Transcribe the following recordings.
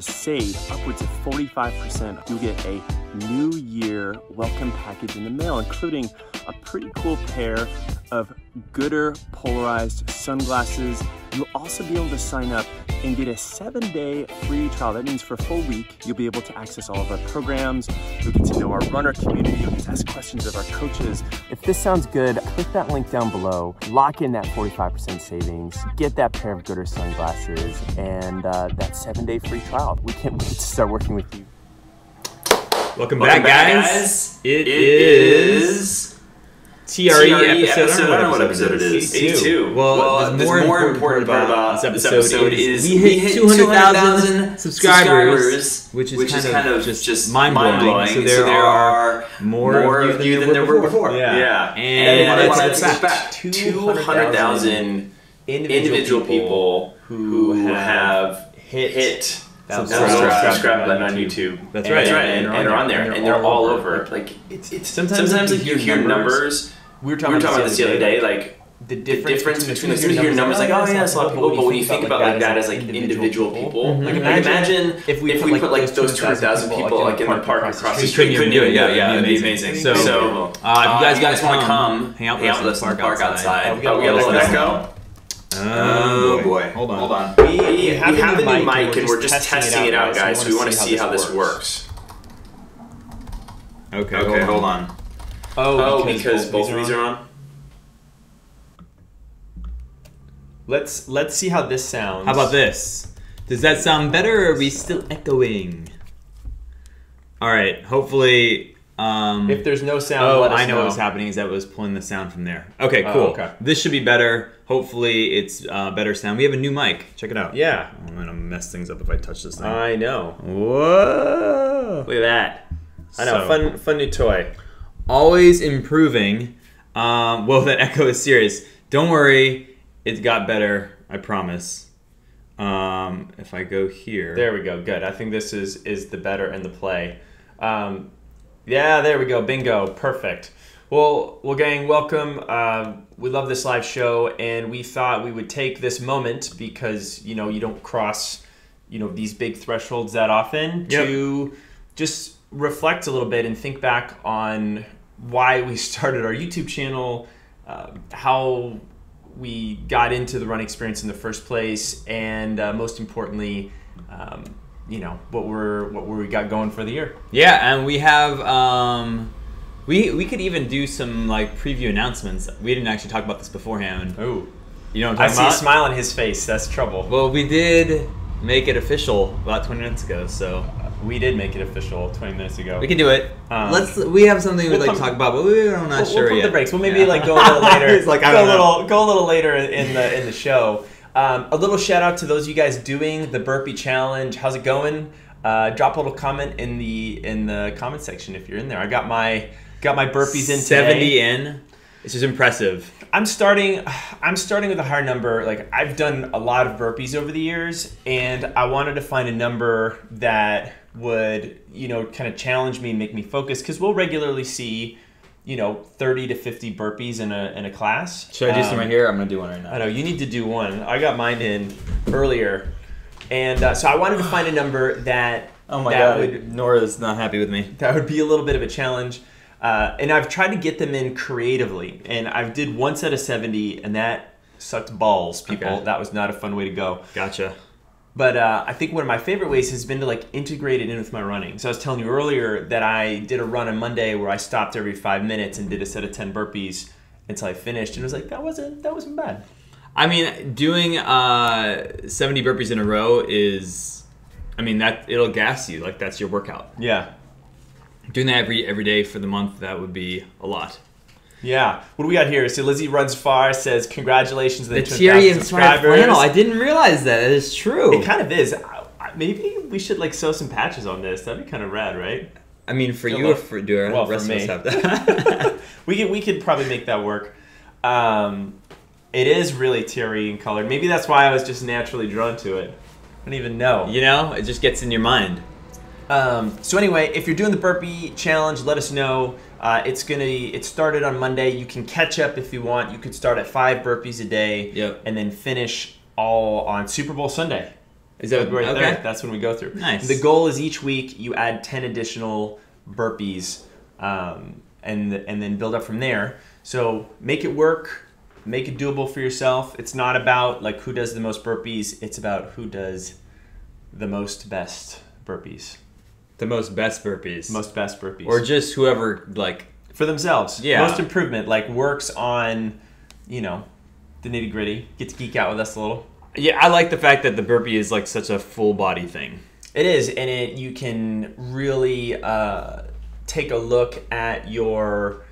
to save upwards of 45%. You'll get a New Year welcome package in the mail, including a pretty cool pair of Gooder polarized sunglasses. You'll also be able to sign up and get a 7-day free trial. That means for a full week, you'll be able to access all of our programs. You'll get to know our runner community. You'll get to ask questions of our coaches. If this sounds good, click that link down below, lock in that 45% savings, get that pair of Gooder sunglasses, and that 7-day free trial. We can't wait to start working with you. Welcome back, guys. It is TRE episode. I don't know what episode it is. 82. Well, the more important part about this episode is we hit 200,000 subscribers, which is kind of just mind-blowing. So there are more of you than there were before. Yeah. And let's get back. 200,000 individual people who have hit subscribe button on YouTube. That's right. And are on there, and they're all over. Like it's sometimes like you hear numbers. We were talking about this the other day, like the difference between as soon as you hear numbers, like, oh yeah, it's a lot of people, but when you think about like that as like individual people, like imagine if we put like those 200,000 people like in the park across the street. You couldn't do it. Yeah, it'd be amazing. So if you guys want to come hang out with us in the park outside, we got a little echo. Oh boy, hold on. We have a new mic and we're just testing it out, guys. So we want to see how this works. Okay, hold on. Oh, because both of these are on? Let's see how this sounds. How about this? Does that sound better, or are we still echoing? Alright, hopefully... if there's no sound, let us know. I know what was happening is that it was pulling the sound from there. Okay, cool. Okay. This should be better. Hopefully it's better sound. We have a new mic. Check it out. Yeah. I'm going to mess things up if I touch this thing. I know. Whoa! Look at that. I know, fun new toy. Always improving. Well, that echo is serious. Don't worry, it got better. I promise. If I go here, there we go. Good. I think this is the better and the play. Yeah, there we go. Bingo. Perfect. Well, gang, welcome. We love this live show, and we thought we would take this moment because you don't cross these big thresholds that often to just reflect a little bit and think back on why we started our YouTube channel, how we got into the running experience in the first place, and most importantly, what we got going for the year. Yeah, and we have we could even do some like preview announcements. We didn't actually talk about this beforehand. Oh, you know what I'm talking about? I see a smile on his face. That's trouble. Well, we did make it official about 20 minutes ago, so. We did make it official 20 minutes ago. We can do it. We have something we'd like to talk about, but we're not sure yet. We'll pump the brakes. We'll maybe like go a little later. It's like go a little later in the show. A little shout out to those of you guys doing the Burpee challenge. How's it going? Drop a little comment in the comment section if you're in there. I got my burpees in 70 in. It's just impressive. I'm starting with a higher number. Like I've done a lot of burpees over the years, and I wanted to find a number that would kind of challenge me and make me focus, because we'll regularly see 30 to 50 burpees in a class. Should I do some right here? I'm gonna do one right now. I know you need to do one. I got mine in earlier, and so I wanted to find a number that Nora's not happy with me. That would be a little bit of a challenge. And I've tried to get them in creatively, and I did one set of 70, and that sucked balls, people. Okay. That was not a fun way to go. Gotcha. But I think one of my favorite ways has been to like integrate it in with my running. So I was telling you earlier that I did a run on Monday where I stopped every 5 minutes and did a set of 10 burpees until I finished, and it was like that wasn't bad. I mean, doing 70 burpees in a row is, that it'll gas you. Like that's your workout. Yeah. Doing that every day for the month, that would be a lot. Yeah. What do we got here? So Lizzie Runs Far says, congratulations on the TRE subscribers. Flannel. I didn't realize that. It is true. It kind of is. Maybe we should like sew some patches on this. That'd be kind of rad, right? I mean, for you or for Dura? Well, for me. Have that. we could probably make that work. It is really TRE in color. Maybe that's why I was just naturally drawn to it. I don't even know. It just gets in your mind. So anyway, if you're doing the burpee challenge, let us know. It started on Monday. You can catch up if you want. You could start at 5 burpees a day, and then finish all on Super Bowl Sunday. Is that right there? That's when we go through. Nice. The goal is each week you add 10 additional burpees, and then build up from there. So make it work, make it doable for yourself. It's not about like who does the most burpees. It's about who does the most best burpees. The most best burpees. Most best burpees. Or just whoever like for themselves. Yeah. Most improvement like works on, you know, the nitty gritty. Get to geek out with us a little. Yeah, I like the fact that the burpee is like such a full body thing. It is, and you can really take a look at your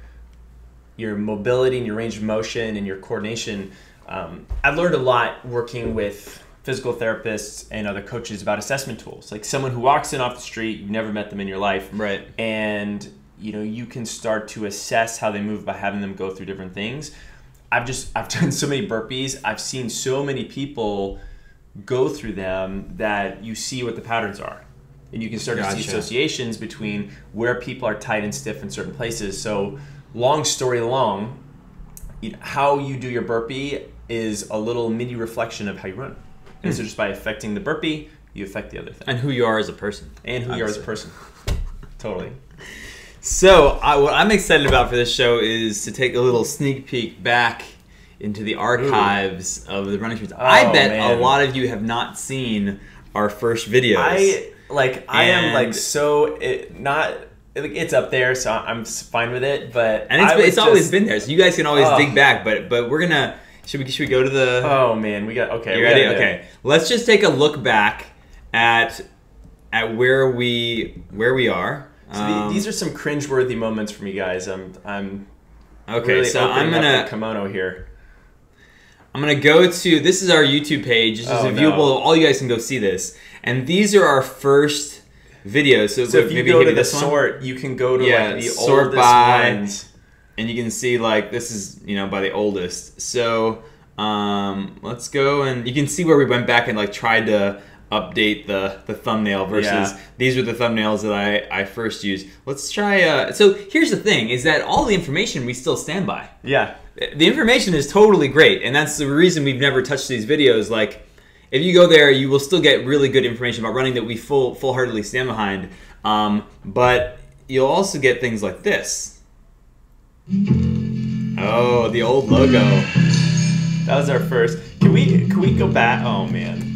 mobility and your range of motion and your coordination. I've learned a lot working with physical therapists and other coaches about assessment tools. Like someone who walks in off the street, you've never met them in your life, right? And you know you can start to assess how they move by having them go through different things. I've done so many burpees. I've seen so many people go through them that you see what the patterns are. And you can start to see associations between where people are tight and stiff in certain places. So long story long, how you do your burpee is a little mini reflection of how you run. And so just by affecting the burpee, you affect the other thing. And who you are as a person. And who you are as a person. Totally. So what I'm excited about for this show is to take a little sneak peek back into the archives of the running shoes. I bet a lot of you have not seen our first videos. I am like so it's up there, so I'm fine with it. But it's always been there, so you guys can always dig back. But we're gonna should we go to the? Oh man, we got okay. You ready? Okay, let's just take a look back at where we are. So these are some cringeworthy moments for me, guys. I'm okay. Really so I'm gonna kimono here. I'm gonna go to this is our YouTube page. This is viewable. All you guys can go see this. And these are our first videos. So if you go to the sort, you can go to like the sort oldest by, ones. And you can see like this is by the oldest. So let's go and you can see where we went back and like tried to update the thumbnail versus these are the thumbnails that I first used. Let's try. So here's the thing: is that all the information we still stand by. Yeah, the information is totally great, and that's the reason we've never touched these videos. Like, if you go there, you will still get really good information about running that we full-heartedly stand behind. But you'll also get things like this. Oh, the old logo. That was our first. Can we go back? Oh man.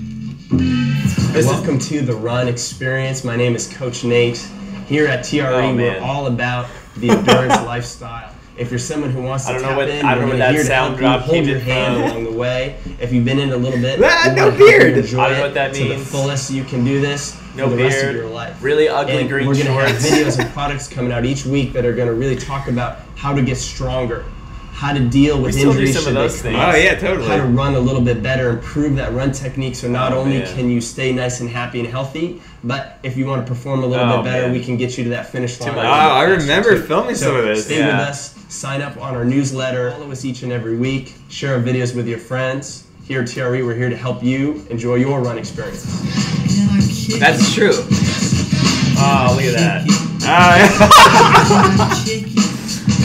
Welcome to the Run Experience. My name is Coach Nate. Here at TRE, we're all about the endurance lifestyle. If you're someone who wants to tap in, we're here to help you hold your hand along the way. If you've been in a little bit, no beard. Enjoy I don't know what that it to means. the fullest. You can do this No for the beard. rest of your life. Really ugly and green we're going to have shorts. videos and products coming out each week that are going to really talk about how to get stronger, how to deal with injuries should they come up. Oh yeah, totally. How to run a little bit better, improve that run technique so not only man. can you stay nice and happy and healthy, but if you want to perform a little bit better, we can get you to that finish line. Oh, I remember filming some of this. Stay with us, sign up on our newsletter, follow us each and every week, share our videos with your friends. Here at TRE, we're here to help you enjoy your run experience. That's true. Oh, look at that.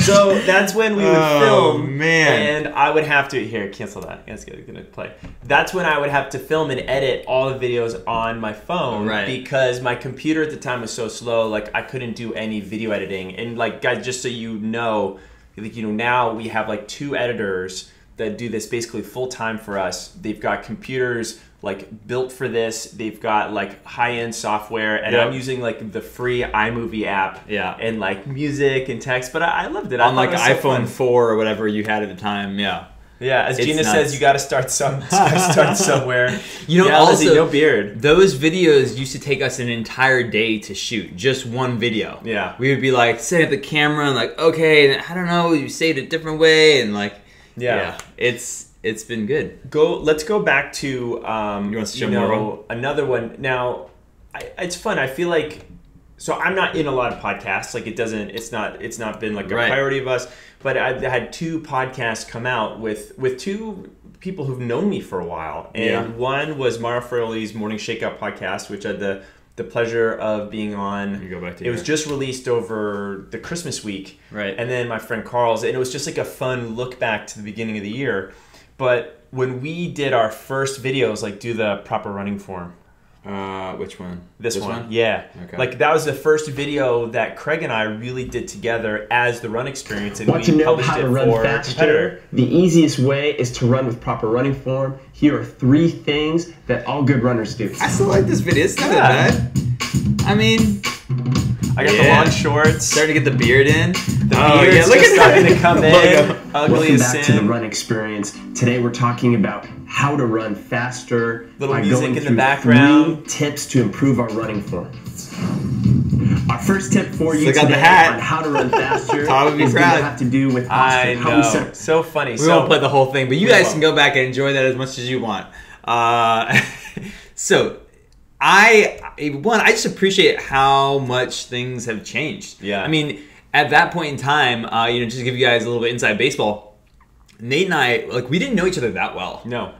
So that's when we would film, man. and I would have to cancel that. That's gonna play. That's when I would have to film and edit all the videos on my phone, because my computer at the time was so slow. Like I couldn't do any video editing. And like guys, just so you know, now we have like 2 editors that do this basically full time for us. They've got computers like built for this. They've got like high-end software, and I'm using like the free iMovie app, and like music and text. But I loved it. On like iPhone 4 or whatever you had at the time, as Gina says, you got to start somewhere. Also, no beard. Those videos used to take us an entire day to shoot, just one video. Yeah, we would be like setting up the camera and like, okay, I don't know, you say it a different way, and like, it's been good. Let's go back to you want to show more another one. Now, it's fun. I feel like I'm not in a lot of podcasts. Like it's not been like a priority of us. But I've had 2 podcasts come out with 2 people who've known me for a while. And one was Mara Froli's Morning Shakeout podcast, which I had the pleasure of being on. It was just released over the Christmas week. Right. And then my friend Carl's, and it was just like a fun look back to the beginning of the year. But when we did our first videos, like do the proper running form, Which one? This one? Yeah. Okay. Like, that was the first video that Craig and I really did together as the run experience, and Want to we know published how it to run for faster? Competitor. The easiest way is to run with proper running form. Here are 3 things that all good runners do. I still like this video. It's not that bad. I mean, I got the long shorts. Starting to get the beard in. The beard's just starting to come in. Ugly Welcome as back to the sin. run experience. Today we're talking about how to run faster Little by music going in the through background. 3 tips to improve our running form. Our first tip for you Still got the today hat. on how to run faster Todd would be is going proud. to have to do with I posture. How we know. set So funny. we So won't play the whole thing, but you We guys won't. can go back and enjoy that as much as you want. So, I just appreciate how much things have changed. Yeah. I mean, at that point in time, just to give you guys a little bit inside baseball, Nate and I, like, we didn't know each other that well. No.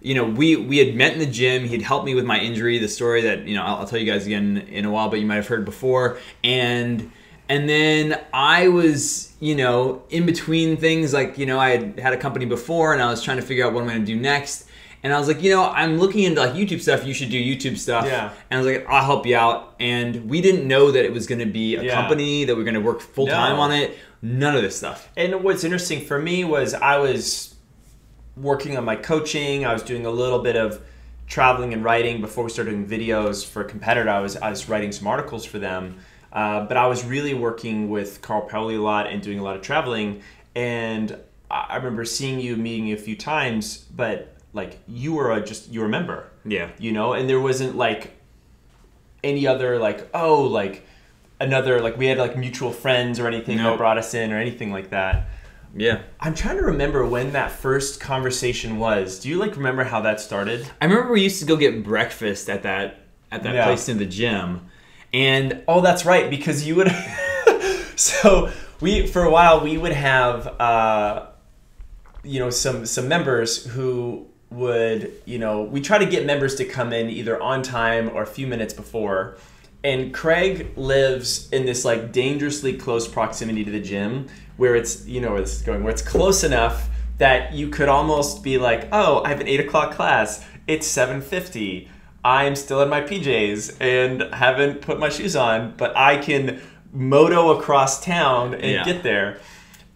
We had met in the gym. He'd helped me with my injury, the story that, I'll tell you guys again in a while, but you might have heard before. And then I was, in between things, like, I had a company before and I was trying to figure out what I'm going to do next. And I was like, I'm looking into like YouTube stuff. You should do YouTube stuff. Yeah. And I was like, I'll help you out. And we didn't know that it was going to be a Yeah. company, that we're going to work full time No. on it. None of this stuff. And what's interesting for me was I was working on my coaching. I was doing a little bit of traveling and writing before we started doing videos for Competitor. I was writing some articles for them, but I was really working with Carl Paoli a lot and doing a lot of traveling. And I remember seeing you, meeting you a few times, but like you were a member. Yeah. And there wasn't like any other like another like we had like mutual friends or anything that brought us in or anything like that. Yeah. I'm trying to remember when that first conversation was. Do you like remember how that started? I remember we used to go get breakfast at that place in the gym. And Oh, that's right, because you would so for a while we would have some members who would, we try to get members to come in either on time or a few minutes before. And Craig lives in this like dangerously close proximity to the gym where it's, where this is going, where it's close enough that you could almost be like, oh, I have an 8 o'clock class. It's 7:50. I'm still in my PJs and haven't put my shoes on, but I can moto across town and get there.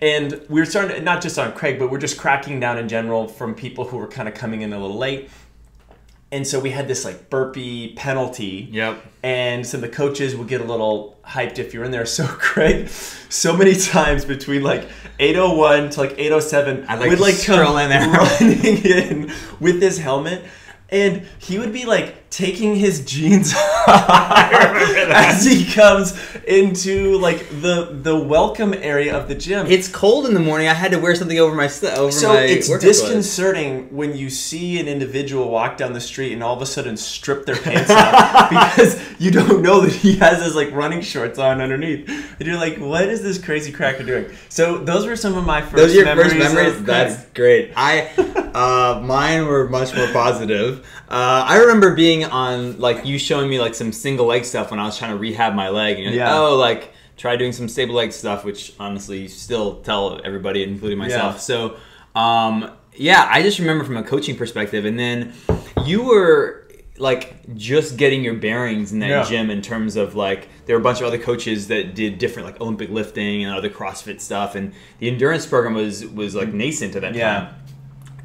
And we were starting, not just on Craig, but we're just cracking down in general from people who were kind of coming in a little late. And so we had this like burpee penalty. Yep. And so the coaches would get a little hyped if you're in there. So Craig, so many times between like 8:01 to like 8:07, would like come in there running in with his helmet. And he would be like taking his jeans off as he comes into like the welcome area of the gym. it's cold in the morning. I had to wear something over my So it's disconcerting when you see an individual walk down the street and all of a sudden strip their pants off because you don't know that he has his like running shorts on underneath. And you're like, what is this crazy cracker doing? So those were some of my first Those are your memories. first memories? Of That's great. Mine were much more positive. I remember being on, like, you showing me, like, some single leg stuff when I was trying to rehab my leg. And you're like, try doing some stable leg stuff, which, honestly, you still tell everybody, including myself. Yeah. So, I just remember from a coaching perspective. And then you were, like, just getting your bearings in that gym in terms of, like, there were a bunch of other coaches that did different, like, Olympic lifting and other CrossFit stuff. And the endurance program was like, nascent at that time.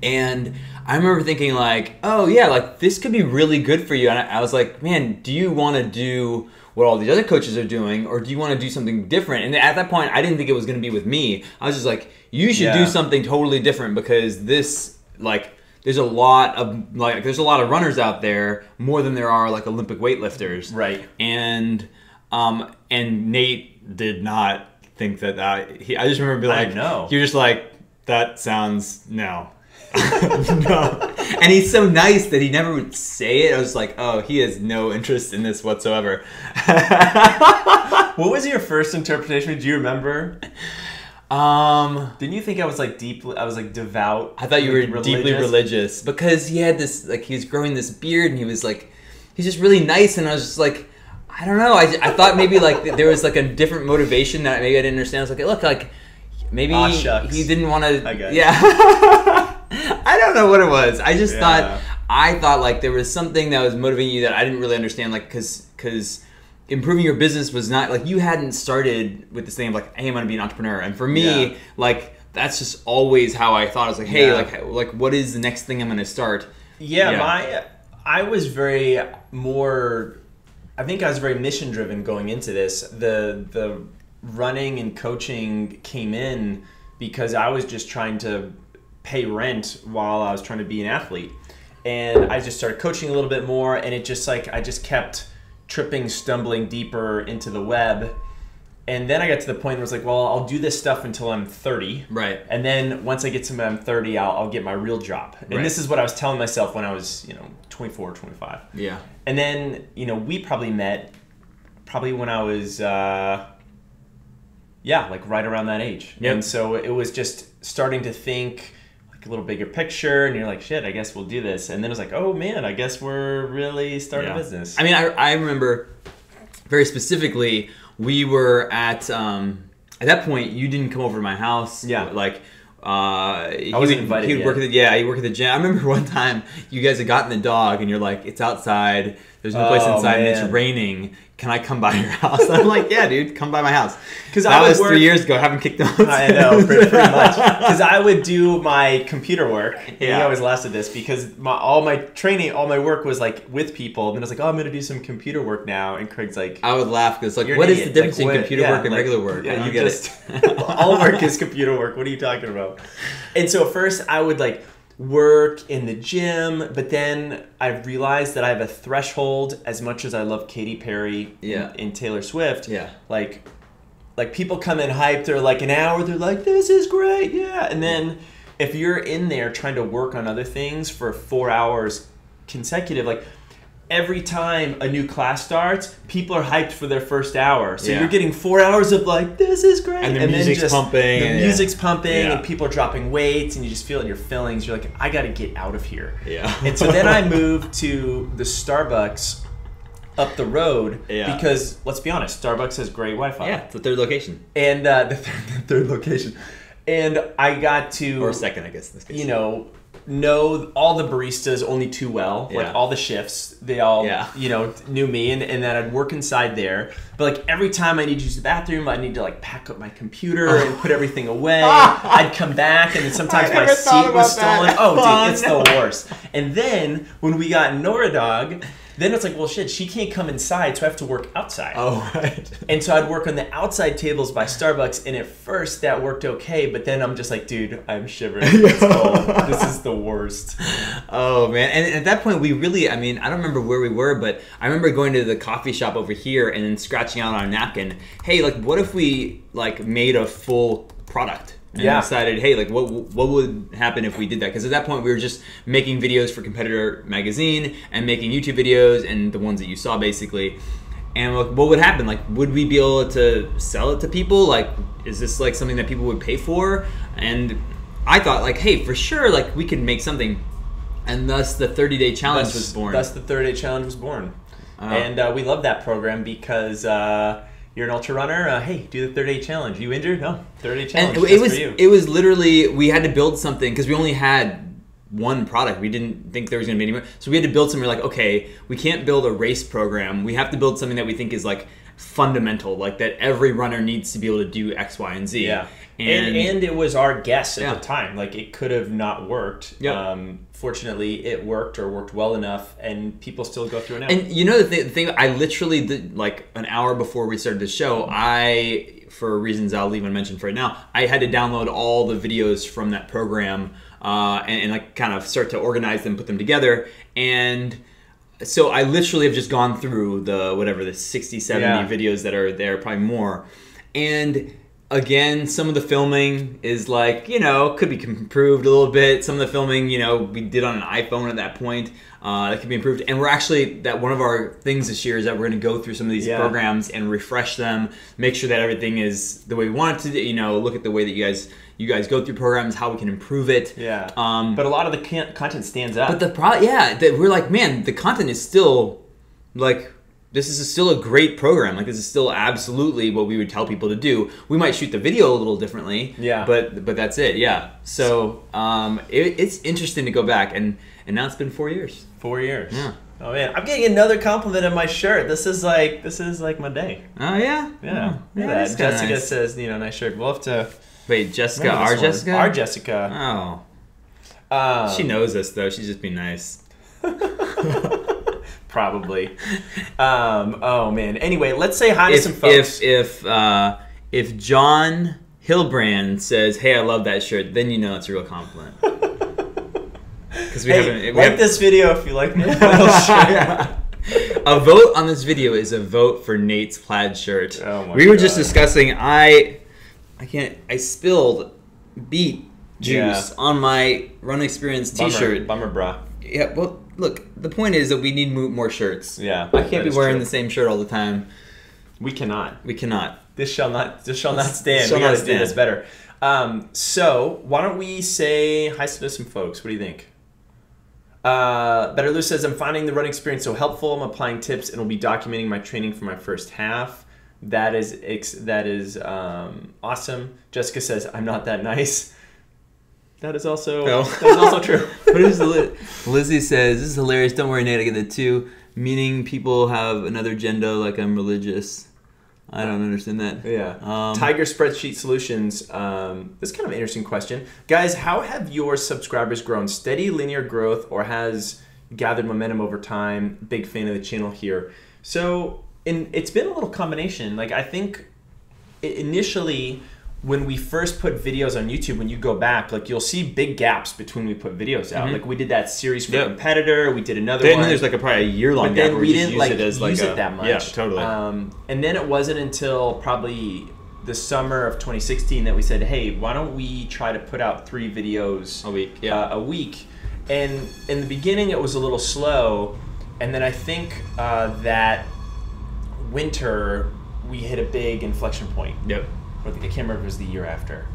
And I remember thinking like, oh yeah, like this could be really good for you. And I was like, man, do you want to do what all these other coaches are doing, or do you want to do something different? And at that point, I didn't think it was going to be with me. I was just like, you should do something totally different because this, like, there's a lot of runners out there more than there are like Olympic weightlifters. Right. And Nate did not think that. I just remember being like, no. You're just like, that sounds no. No. And he's so nice that he never would say it. I was like, oh, he has no interest in this whatsoever. What was your first interpretation? Do you remember? Didn't you think I was like devout? I thought you were deeply religious because he had this, like, he was growing this beard and he was like, he's just really nice. And I was just like, I don't know. I thought maybe like there was like a different motivation that maybe I didn't understand. I was like, look, like maybe he didn't want to. I guess. Yeah. I don't know what it was. I just thought I thought like there was something that was motivating you that I didn't really understand, like because improving your business was not like you hadn't started with this thing of like, hey, I'm gonna be an entrepreneur. And for me, like that's just always how I thought. I was like, hey, like what is the next thing I'm gonna start? I was very more. I think I was very mission driven going into this. The running and coaching came in because I was just trying to pay rent while I was trying to be an athlete. And I just started coaching a little bit more, and it just like I just kept tripping, stumbling deeper into the web. And then I got to the point where I was like, well, I'll do this stuff until I'm 30. Right. And then once I get to I'm 30, I'll get my real job. And this is what I was telling myself when I was, 24, 25. Yeah. And then, we probably met when I was, like right around that age. Yep. And so it was just starting to think like a little bigger picture, and you're like, shit, I guess we'll do this. And then it was like, oh man, I guess we're really starting a business. I mean, I remember very specifically, we were at that point, you didn't come over to my house. Yeah. Like, I wasn't invited he would work he worked at the gym. I remember one time you guys had gotten the dog and you're like, it's outside. There's no place inside and it's raining. Can I come by your house? And I'm like, yeah, dude, come by my house. Because that was 3 years ago. I haven't kicked them. I know, pretty much. Because I would do my computer work. And he always laughed at this because all my training, all my work was like with people. And then I was like, oh, I'm going to do some computer work now. And Craig's like, I would laugh because like, what is the difference between computer work and regular work? Yeah, you get it. All work is computer work. What are you talking about? And so at first I would like work in the gym, but then I realized that I have a threshold. As much as I love Katy Perry and Taylor Swift, like people come in hyped, they're like an hour, they're like, this is great, and then if you're in there trying to work on other things for 4 hours consecutive, like every time a new class starts, people are hyped for their first hour. So you're getting 4 hours of like, this is great. And the music's pumping. The music's pumping and people are dropping weights and you just feel it in your fillings. You're like, I got to get out of here. Yeah. And so then I moved to the Starbucks up the road because, let's be honest, Starbucks has great Wi-Fi. Yeah, it's the third location. And the third location. And I got to... Or second, I guess, in this case. Know all the baristas only too well. Like all the shifts, they all knew me, and then I'd work inside there. But like every time I need to use the bathroom, I need to like pack up my computer and put everything away. I'd come back, and then sometimes my seat was stolen. Dude, it's the worst. And then when we got Nora Dog, then it's like, well, shit, she can't come inside, so I have to work outside. Oh, right. And so I'd work on the outside tables by Starbucks, and at first that worked okay, but then I'm just like, dude, I'm shivering. It's cold. This is the worst. Oh, man. And at that point, we really, I mean, I don't remember where we were, but I remember going to the coffee shop over here and then scratching out on a napkin, hey, like, what if we, like, made a full product? And decided, hey, like, what would happen if we did that? Because at that point, we were just making videos for Competitor Magazine and making YouTube videos and the ones that you saw, basically. And like, what would happen? Like, would we be able to sell it to people? Like, is this like something that people would pay for? And I thought, like, hey, for sure, like, we could make something. And thus, the 30-day challenge was born. Thus, the 30-day challenge was born. And we love that program because... you're an ultra runner. Hey, do the 30-day challenge. You injured? No, 30-day challenge. And it was literally, we had to build something because we only had one product. We didn't think there was going to be any more. So we had to build something. We're like, okay, we can't build a race program. We have to build something that we think is like fundamental, like that every runner needs to be able to do X, Y, and Z. Yeah. And it was our guess at the time. Like, it could have not worked. Yep. Fortunately, it worked or worked well enough, and people still go through it now. And you know the thing, I literally did, like an hour before we started the show, for reasons I'll even mention for right now, I had to download all the videos from that program and like kind of start to organize them, put them together. And so I literally have just gone through the 60, 70 videos that are there, probably more. And again, some of the filming is like, could be improved a little bit. Some of the filming, we did on an iPhone at that point. That could be improved. And we're actually, that one of our things this year is that we're going to go through some of these programs and refresh them, make sure that everything is the way we want it to, look at the way that you guys go through programs, how we can improve it. Yeah. But a lot of the content stands out. But we're like, man, the content is still like, this is still a great program. Like, this is still absolutely what we would tell people to do. We might shoot the video a little differently. Yeah. But that's it. Yeah. So it's interesting to go back, and and now it's been 4 years. 4 years. Yeah. Oh man, I'm getting another compliment on my shirt. This is like my day. Oh yeah. Yeah. Yeah. Jessica nice. says, nice shirt. We'll have to. Wait, Jessica, our Jessica? Our Jessica. Oh. She knows us though. She's just being nice. Probably. Oh man. Anyway, let's say hi to some folks. If John Hilbrand says, "Hey, I love that shirt," then you know it's a real compliment. Because like this video if you like my shirt. A vote on this video is a vote for Nate's plaid shirt. Oh my we were God. just discussing. I spilled beet juice on my Run Experience T-shirt. Bummer, brah. Yeah. Well, look. The point is that we need more shirts. Yeah. I can't be wearing the same shirt all the time. We cannot. We cannot. This shall not stand. Shall We not gotta do stand. this better. So why don't we say hi to some folks? What do you think? Better Lou says, I'm finding the running experience so helpful. I'm applying tips and will be documenting my training for my first half. That is awesome. Jessica says, I'm not that nice. That is also true. What is Lizzie says, this is hilarious. Don't worry, Nate, I get it too. Meaning people have another agenda like I'm religious. I don't understand that. Yeah. Tiger Spreadsheet Solutions. This is kind of an interesting question. Guys, how have your subscribers grown? Steady linear growth or has gathered momentum over time? Big fan of the channel here. So it's been a little combination. Like I think initially when we first put videos on YouTube, when you go back, like you'll see big gaps between we put videos out. Like we did that series for Competitor, we did another one. Then there's like probably a year-long gap where we didn't use it that much. Yeah, totally. And then it wasn't until probably the summer of 2016 that we said, hey, why don't we try to put out 3 videos a week? And in the beginning, it was a little slow. And then I think that winter, we hit a big inflection point. Yep. I can't remember if it was the year after.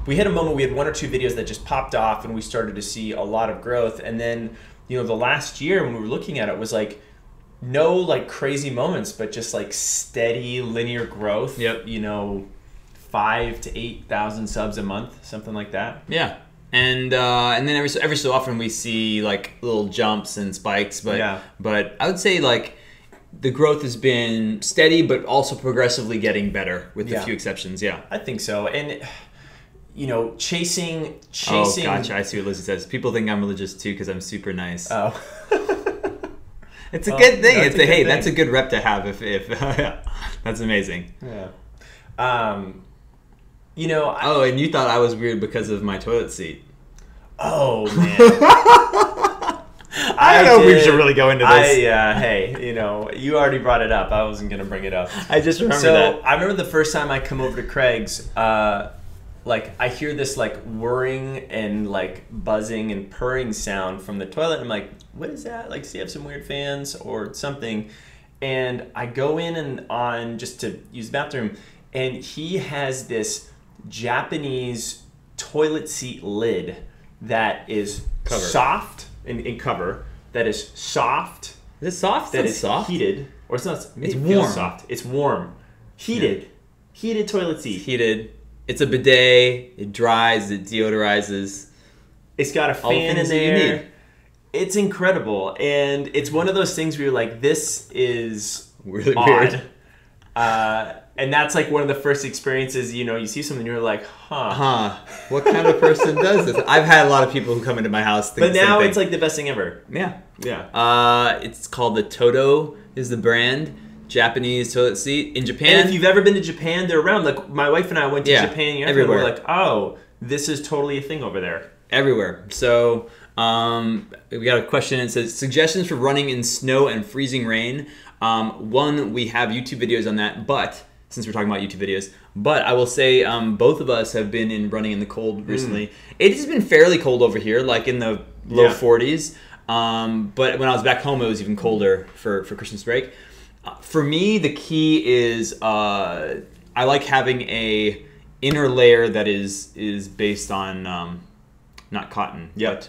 We hit a moment, we had 1 or 2 videos that just popped off and we started to see a lot of growth. And then, the last year when we were looking at it was like, no like crazy moments, but just like steady linear growth. Yep. 5,000 to 8,000 subs a month, something like that. Yeah. And then every so often we see like little jumps and spikes, but I would say like the growth has been steady, but also progressively getting better with a few exceptions. Yeah, I think so. And chasing. Oh, gotcha. I see what Lizzie says. People think I'm religious too because I'm super nice. Oh, it's a good thing. That's a good rep to have. If that's amazing. Yeah. And you thought I was weird because of my toilet seat. Oh man. I don't know if we should really go into this. Hey, you already brought it up. I wasn't going to bring it up. I just remember that. I remember the first time I come over to Craig's, I hear this like whirring and like buzzing and purring sound from the toilet. And I'm like, what is that? Like, does he have some weird fans or something? And I go in on just to use the bathroom, and he has this Japanese toilet seat lid that is soft. In cover that is soft. Is it soft? That is soft? heated, or it's not. It's warm. warm. Soft. It's warm. Heated. Heated toilet seat. Heated. It's a bidet. It dries. It deodorizes. It's got a fan in there. It's incredible, and it's one of those things where you're like, "This is really odd. Weird." And that's like one of the first experiences, you see something and you're like, what kind of person does this? I've had a lot of people who come into my house think but now it's like the best thing ever. Yeah. It's called the Toto is the brand. Japanese toilet seat in Japan. And if you've ever been to Japan, they're around. Like my wife and I went to Japan everywhere. We're like, oh, this is totally a thing over there. Everywhere. So we got a question. It says, suggestions for running in snow and freezing rain. One, we have YouTube videos on that, but since we're talking about YouTube videos, but I will say both of us have been running in the cold recently. It has been fairly cold over here, like in the low 40s. But when I was back home, it was even colder for Christmas break. For me, the key is I like having a inner layer that is based on not cotton, but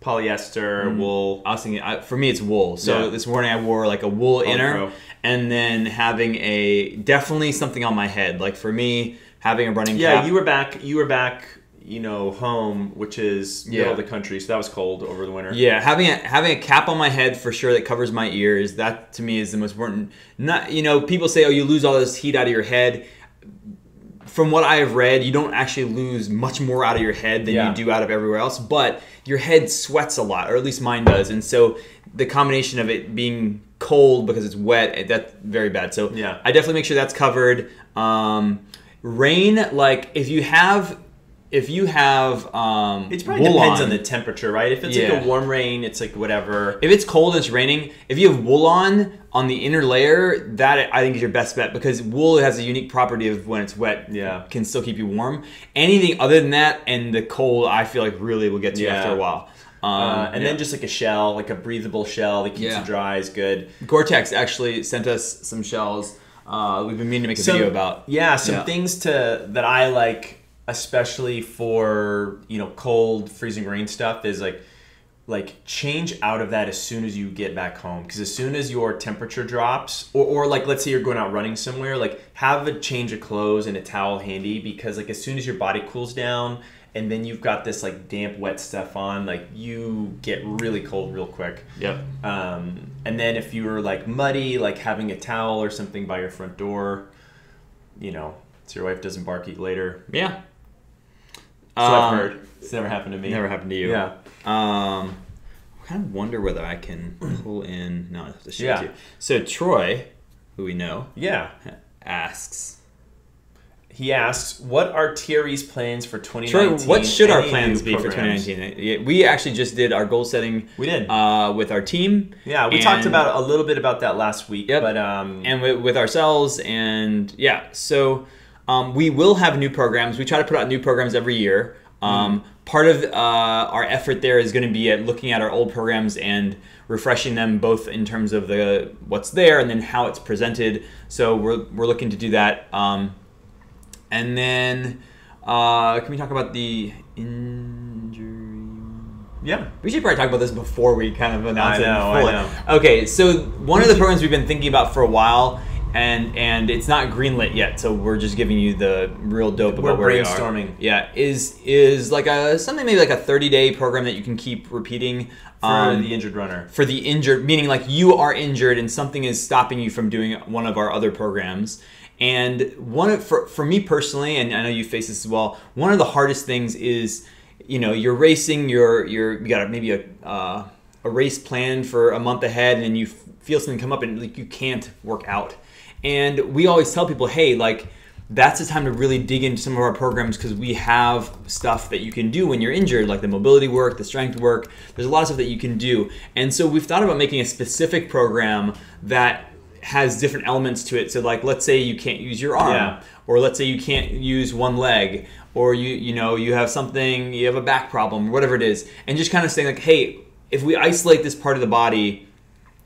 polyester, wool. I was thinking, for me, it's wool. So this morning I wore like a wool inner, and then having definitely something on my head. Like for me, having a running cap. You were back. home, which is middle of the country, so that was cold over the winter. Yeah, having a cap on my head for sure that covers my ears, that to me is the most important. Not people say, oh, you lose all this heat out of your head. From what I have read, you don't actually lose much more out of your head than you do out of everywhere else, but your head sweats a lot, or at least mine does. And so the combination of it being cold because it's wet, that's very bad. So I definitely make sure that's covered. Rain, like if you have it probably depends on the temperature, right? If it's like a warm rain, it's like whatever. If it's cold and it's raining, if you have wool on the inner layer, that I think is your best bet, because wool has a unique property of when it's wet, can still keep you warm. Anything other than that and the cold, I feel like really will get to you after a while. And then just like a shell, like a breathable shell that keeps you dry is good. Gore-Tex actually sent us some shells. We've been meaning to make a video about. Some things that I like, especially for cold, freezing rain stuff, is like change out of that as soon as you get back home, because as soon as your temperature drops, or like let's say you're going out running somewhere, like have a change of clothes and a towel handy, because like as soon as your body cools down and then you've got this like damp wet stuff on, like you get really cold real quick. And then if you're like muddy, like having a towel or something by your front door, so your wife doesn't bark at you later. So I've heard. It's never happened to me. Never happened to you. I kind of wonder whether I can pull in. No, I have to show it to you. So Troy, who we know, asks. He asks, what are TRE's plans for 2019? Troy, what should our plans be for 2019? We actually just did our goal setting. We did. With our team. Yeah, we talked about a little bit about that last week. But and with ourselves, and so we will have new programs. We try to put out new programs every year. Part of our effort there is going to be at looking at our old programs and refreshing them, both in terms of what's there and then how it's presented. So we're looking to do that. And then can we talk about the injury? Yeah. We should probably talk about this before we kind of announce it. I know. Okay, so one of the programs we've been thinking about for a while, and it's not greenlit yet, so we're just giving you the real dope about where we are. We're brainstorming. Yeah, is like something maybe like a 30-day program that you can keep repeating. For the injured runner. For the injured, meaning like you are injured and something is stopping you from doing one of our other programs. And for me personally, and I know you face this as well, one of the hardest things is, you're racing, you got maybe a race planned for a month ahead, and then you feel something come up and like you can't work out. And we always tell people, hey, like that's the time to really dig into some of our programs, because we have stuff that you can do when you're injured, like the mobility work, the strength work. There's a lot of stuff that you can do. And so we've thought about making a specific program that has different elements to it. So like, let's say you can't use your arm, or let's say you can't use one leg, or you have something, you have a back problem, whatever it is, and just kind of saying like, hey, if we isolate this part of the body,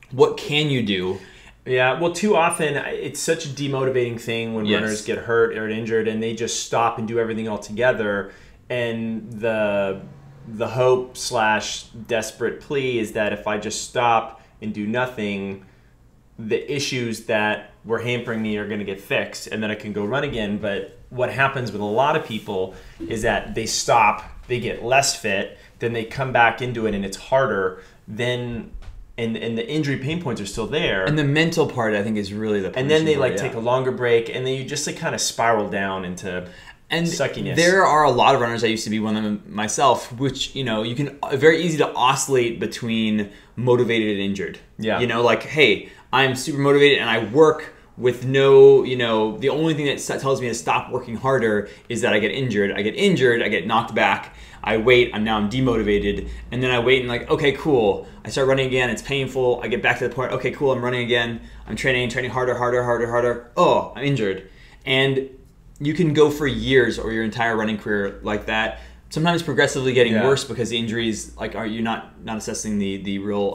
what can you do? Yeah, well, too often it's such a demotivating thing when runners get hurt or injured and they just stop and do everything all together. And the hope / desperate plea is that if I just stop and do nothing, the issues that were hampering me are going to get fixed, and then I can go run again. But what happens with a lot of people is that they stop, they get less fit, then they come back into it and it's harder. Then and the injury pain points are still there. And the mental part, I think, is really the. And then they take a longer break, and then you just kind of spiral down into suckiness. There are a lot of runners. I used to be one of them myself, which you can very easy to oscillate between motivated and injured. Yeah. Like, hey, I'm super motivated and I work with no, the only thing that tells me to stop working harder is that I get injured. I get knocked back. I wait, I'm demotivated, and then I wait and like, okay, cool. I start running again, it's painful. I get back to the point, okay, cool, I'm running again. I'm training harder. Oh, I'm injured. And you can go for years or your entire running career like that. Sometimes progressively getting worse because the injuries, like, are you not assessing the real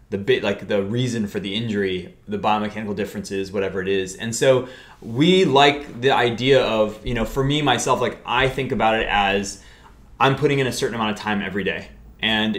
the reason for the injury, the biomechanical differences, whatever it is. And so we like the idea of, for me, myself, like I think about it as I'm putting in a certain amount of time every day. And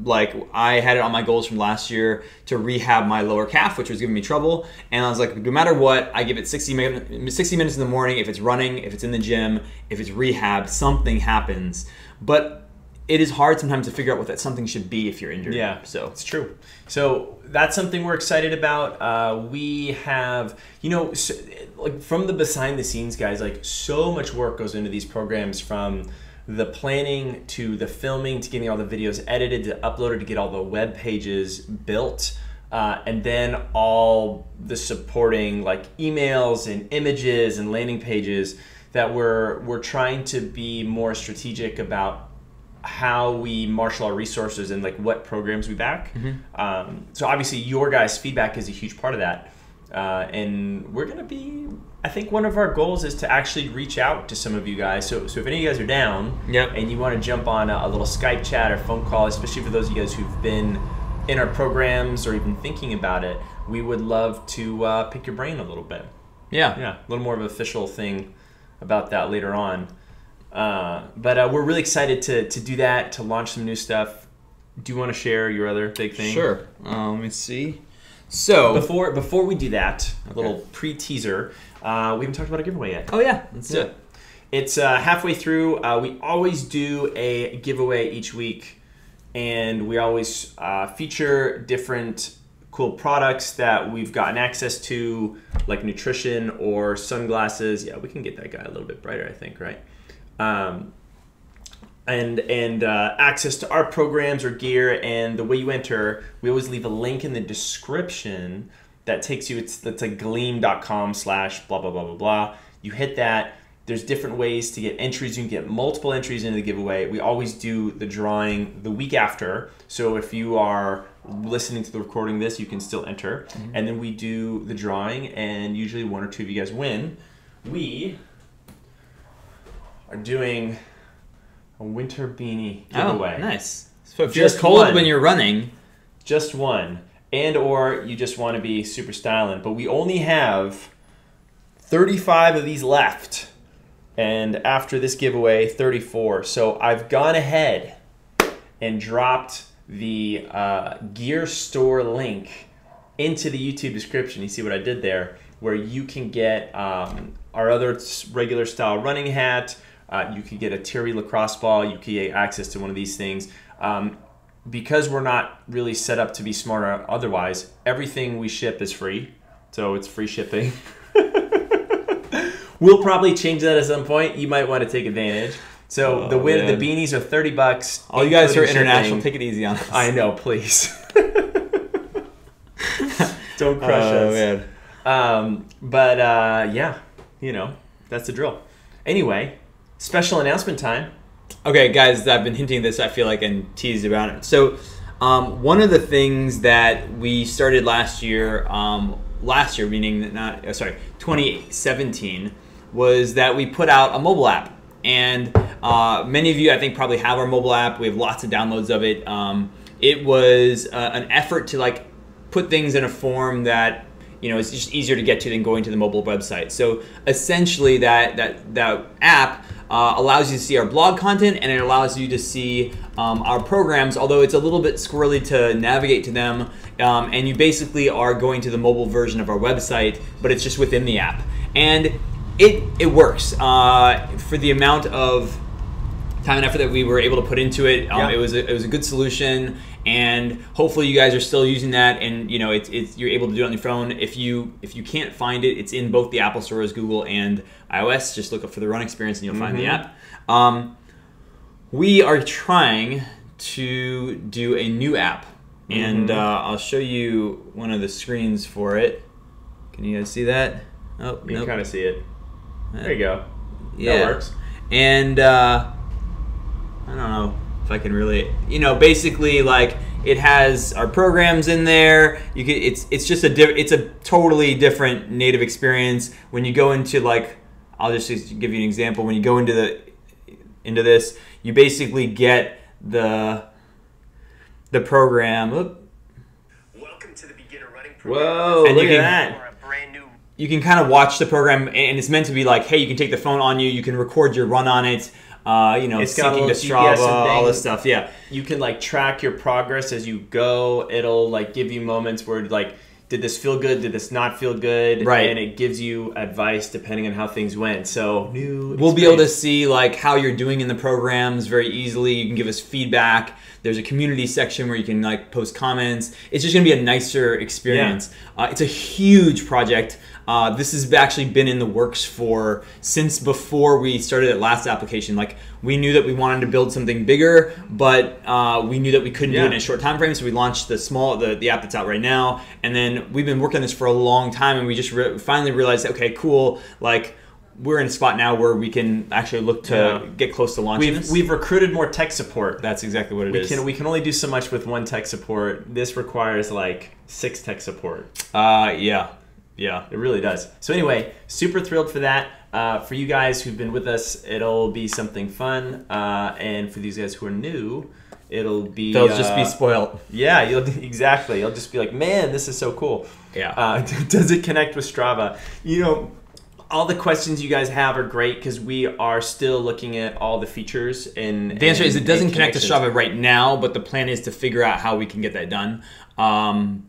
like I had it on my goals from last year to rehab my lower calf, which was giving me trouble. And I was like, no matter what, I give it 60 minutes in the morning. If it's running, if it's in the gym, if it's rehab, something happens. But it is hard sometimes to figure out what that something should be if you're injured. Yeah, so it's true. So that's something we're excited about. We have, like from the behind the scenes, guys, like so much work goes into these programs, from the planning to the filming to getting all the videos edited to uploaded to get all the web pages built. And then all the supporting like emails and images and landing pages that we're trying to be more strategic about how we marshal our resources and like what programs we back. So obviously your guys' feedback is a huge part of that. And we're gonna be, I think one of our goals is to actually reach out to some of you guys. So if any of you guys are down and you want to jump on a little Skype chat or phone call, especially for those of you guys who've been in our programs or even thinking about it, we would love to pick your brain a little bit. Yeah, a little more of an official thing about that later on. But we're really excited to do that, to launch some new stuff. Do you want to share your other big thing? Sure. Let me see. So before we do that, a little pre-teaser. We haven't talked about a giveaway yet. Oh yeah, let's do it. It's halfway through. We always do a giveaway each week, and we always feature different cool products that we've gotten access to, like nutrition or sunglasses. Yeah, we can get that guy a little bit brighter, I think, right? And access to our programs or gear. And the way you enter, we always leave a link in the description that takes you, that's like gleam.com/blah, blah, blah, blah, blah. You hit that. There's different ways to get entries. You can get multiple entries into the giveaway. We always do the drawing the week after. So if you are listening to the recording of this, you can still enter. And then we do the drawing, and usually one or two of you guys win. We are doing a winter beanie giveaway. Oh, nice. So if you're cold when you're running. Just one. And or you just want to be super styling. But we only have 35 of these left. And after this giveaway, 34. So I've gone ahead and dropped the gear store link into the YouTube description. You see what I did there? Where you can get our other regular style running hat. You could get a Thierry lacrosse ball. You could get access to one of these things. Because we're not really set up to be smarter otherwise, everything we ship is free. So it's free shipping. We'll probably change that at some point. You might want to take advantage. So the beanies are $30. All you guys who are international, take it easy on us. I know, please. Don't crush us. Man. Yeah, that's the drill. Anyway, special announcement time. Okay, guys, I've been hinting this, I feel like, and teased about it. So one of the things that we started last year, meaning 2017, was that we put out a mobile app. And many of you, I think, probably have our mobile app. We have lots of downloads of it. It was an effort to put things in a form that it's just easier to get to than going to the mobile website. So essentially, that app allows you to see our blog content, and it allows you to see our programs, although it's a little bit squirrely to navigate to them. And you basically are going to the mobile version of our website, but it's just within the app. And it works. For the amount of time and effort that we were able to put into it, it was a good solution. And hopefully you guys are still using that, and you're able to do it on your phone. If you can't find it, it's in both the Apple stores, Google and iOS. Just look up for the Run Experience and you'll find the app. We are trying to do a new app, and I'll show you one of the screens for it. Can you guys see that? Oh, you can kind of see it. There you go. Yeah. That works. And I don't know if I can really, basically it has our programs in there. It's just it's a totally different native experience. When you go into I'll just give you an example. When you go into this, you basically get the program. Welcome to the beginner running program. Whoa! And look at that. You can kind of watch the program, and it's meant to be hey, you can take the phone on you. You can record your run on it. It's got a syncing to little Strava, GPS and all this thing. stuff. Yeah. You can like track your progress as you go. It'll like give you moments where like, did this feel good? Did this not feel good? Right. And it gives you advice depending on how things went. So we'll be able to see like how you're doing in the programs very easily. You can give us feedback. There's a community section where you can like post comments. It's just gonna be a nicer experience. It's a huge project. This has actually been in the works since before we started that last application. Like we knew that we wanted to build something bigger, but we knew that we couldn't do it in a short time frame. So we launched the app that's out right now, and then we've been working on this for a long time, and we just finally realized, okay, cool, like we're in a spot now where we can actually look to get close to launching this. We've recruited more tech support. That's exactly what it is. We can only do so much with one tech support. This requires like 6 tech support. Yeah, it really does. So anyway, super thrilled for that. For you guys who've been with us, it'll be something fun. And for these guys who are new, they'll just be spoiled. Yeah, you'll just be like, man, this is so cool. Yeah. Does it connect with Strava? All the questions you guys have are great because we are still looking at all the features. And the answer is it doesn't connect to connections. Strava right now, but the plan is to figure out how we can get that done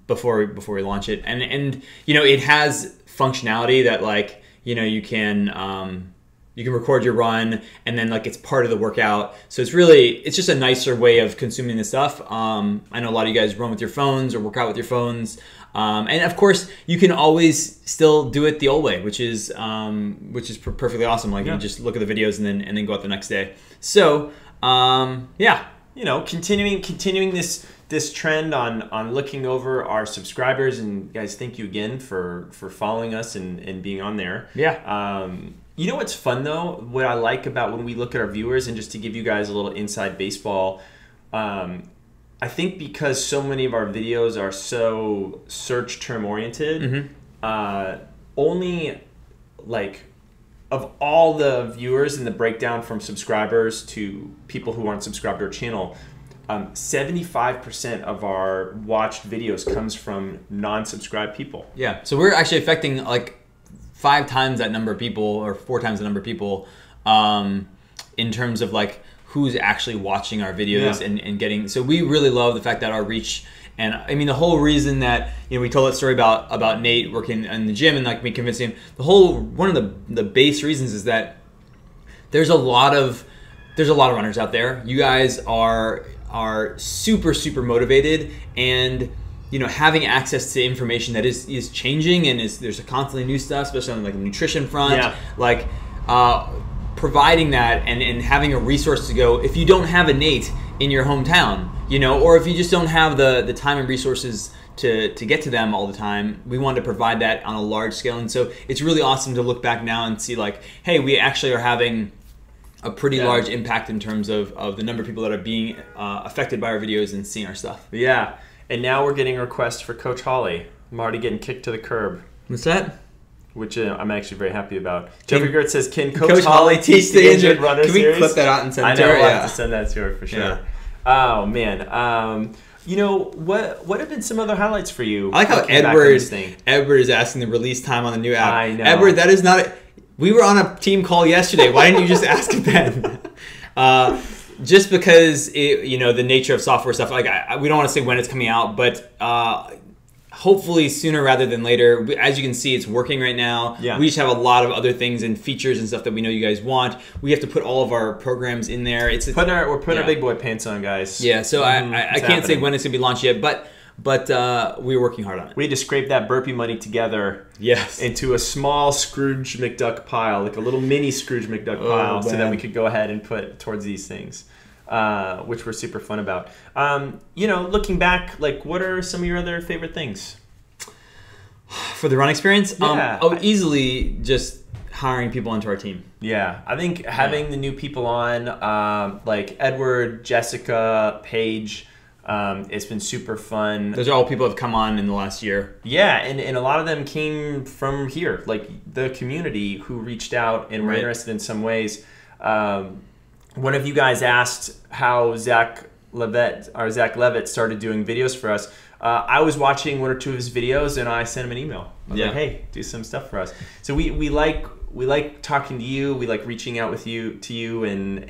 before we launch it. And it has functionality that like you can record your run and then like it's part of the workout. So it's just a nicer way of consuming the stuff. I know a lot of you guys run with your phones or work out with your phones. And of course, you can always still do it the old way, which is perfectly awesome. Like you just look at the videos and then go out the next day. So continuing this trend on looking over our subscribers, and guys, thank you again for following us and being on there. You know what's fun though? What I like about when we look at our viewers, and just to give you guys a little inside baseball. I think because so many of our videos are so search term oriented, only like of all the viewers in the breakdown from subscribers to people who aren't subscribed to our channel, 75% of our watched videos comes from non-subscribed people. Yeah, so we're actually affecting like 5 times that number of people or 4 times the number of people in terms of like who's actually watching our videos and getting. So we really love the fact that our reach, and I mean the whole reason that we told that story about Nate working in the gym and like me convincing him. One of the base reasons is that there's a lot of runners out there. You guys are super motivated, and having access to information that is changing and there's constantly new stuff, especially on like the nutrition front. Like providing that and having a resource to go if you don't have a Nate in your hometown, or if you just don't have the time and resources to get to them all the time. We wanted to provide that on a large scale, and so it's really awesome to look back now and see like, hey, we actually are having a pretty large impact in terms of the number of people that are being affected by our videos and seeing our stuff. Yeah, and now we're getting requests for Coach Holly. I'm already getting kicked to the curb. What's that? Which I'm actually very happy about. Jeffrey Gert says, "Can Coach Holly teach the injured runner series?" Can we clip that out and send it to her? I know, I'll have to send that to her for sure. Yeah. Oh man, what have been some other highlights for you? I like how Edward is asking the release time on the new app. I know, Edward. That is not. We were on a team call yesterday. Why didn't you just ask it then? Just because the nature of software stuff. Like we don't want to say when it's coming out, but hopefully sooner rather than later. As you can see, it's working right now. We just have a lot of other things and features and stuff that we know you guys want. We have to put all of our programs in there. We're putting our big boy pants on, guys. Yeah, so I can't say when it's going to be launched yet, but we're working hard on it. We had to scrape that Burpee money together into a small Scrooge McDuck pile, like a little mini Scrooge McDuck pile, so that we could go ahead and put towards these things. Which we're super fun about. Looking back, like what are some of your other favorite things? For the run experience? Easily just hiring people onto our team. Yeah, I think having the new people on, like Edward, Jessica, Paige, it's been super fun. Those are all people who have come on in the last year. Yeah, and a lot of them came from here, like the community who reached out and were interested in some ways. One of you guys asked how Zach Levitt started doing videos for us. I was watching one or two of his videos, and I sent him an email. I was like, hey, do some stuff for us. So we like talking to you. We like reaching out to you and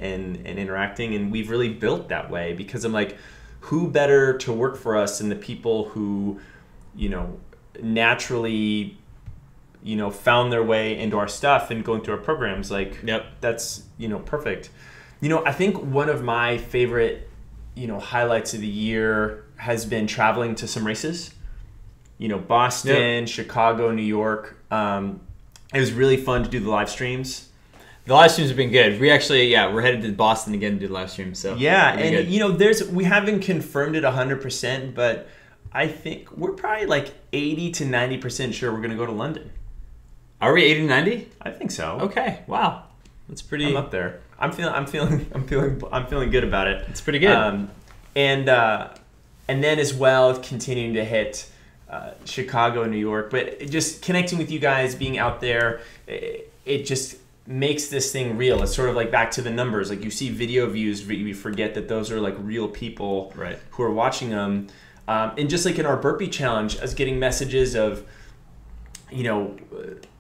interacting, and we've really built that way because I'm like, who better to work for us than the people who, naturally, found their way into our stuff and going through our programs. Like, that's, perfect. I think one of my favorite, highlights of the year has been traveling to some races. Boston, Chicago, New York. It was really fun to do the live streams. The live streams have been good. We actually, we're headed to Boston again to do the live stream. So and we haven't confirmed it 100%, but I think we're probably like 80 to 90% sure we're going to go to London. Are we 80 to 90? I think so. Okay. Wow. That's pretty. I'm up there. I'm feeling good about it. It's pretty good. And then as well, continuing to hit Chicago and New York, but just connecting with you guys, being out there, it just makes this thing real. It's sort of like back to the numbers. Like you see video views, you forget that those are like real people who are watching them. And just like in our Burpee challenge, I was getting messages of,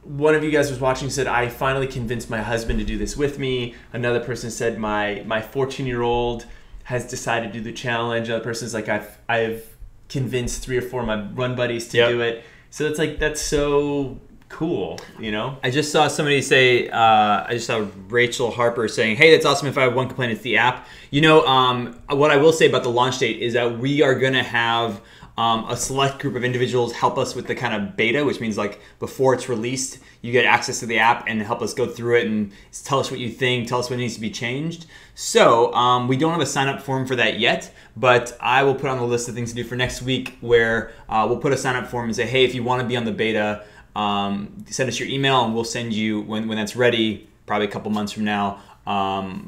one of you guys was watching said, I finally convinced my husband to do this with me. Another person said, my 14-year-old has decided to do the challenge. Another person's like, I've convinced 3 or 4 of my run buddies to do it. So it's like, that's so cool, I just saw somebody say, I just saw Rachel Harper saying, hey, that's awesome. If I have one complaint, it's the app. What I will say about the launch date is that we are going to have a select group of individuals help us with the kind of beta, which means like before it's released, you get access to the app and help us go through it and tell us what you think, tell us what needs to be changed. So we don't have a sign-up form for that yet, but I will put on the list of things to do for next week where we'll put a sign-up form and say, hey, if you want to be on the beta, send us your email and we'll send you, when that's ready, probably a couple months from now,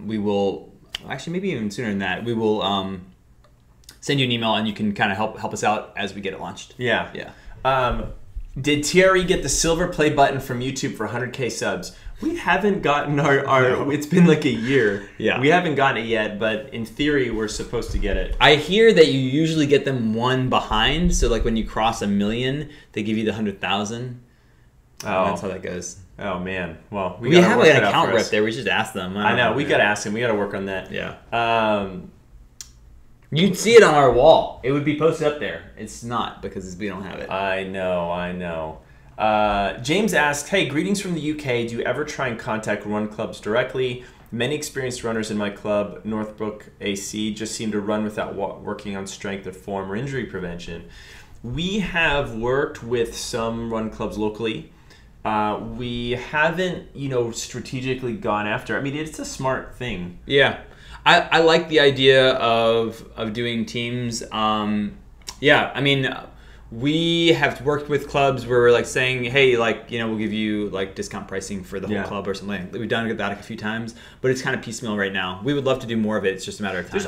we will, actually maybe even sooner than that, we will send you an email and you can kind of help us out as we get it launched. Yeah. Did Thierry get the silver play button from YouTube for 100K subs? We haven't gotten our it's been like a year. Yeah. We haven't gotten it yet, but in theory, we're supposed to get it. I hear that you usually get them one behind. So like when you cross 1 million, they give you the 100,000. Oh, that's how that goes. Oh man. Well, we have like an account rep there. We should ask them. I know. We got to ask them. We got to work on that. Yeah. You'd see it on our wall. It would be posted up there. It's not because we don't have it. I know. James asked, hey, greetings from the UK. Do you ever try and contact run clubs directly? Many experienced runners in my club, Northbrook AC, just seem to run without working on strength or form or injury prevention. We have worked with some run clubs locally. We haven't, strategically gone after. I mean, it's a smart thing. Yeah. I like the idea of doing teams. We have worked with clubs where we're like saying, hey, we'll give you like discount pricing for the whole club or something. We've done that a few times, but it's kind of piecemeal right now. We would love to do more of it. It's just a matter of time.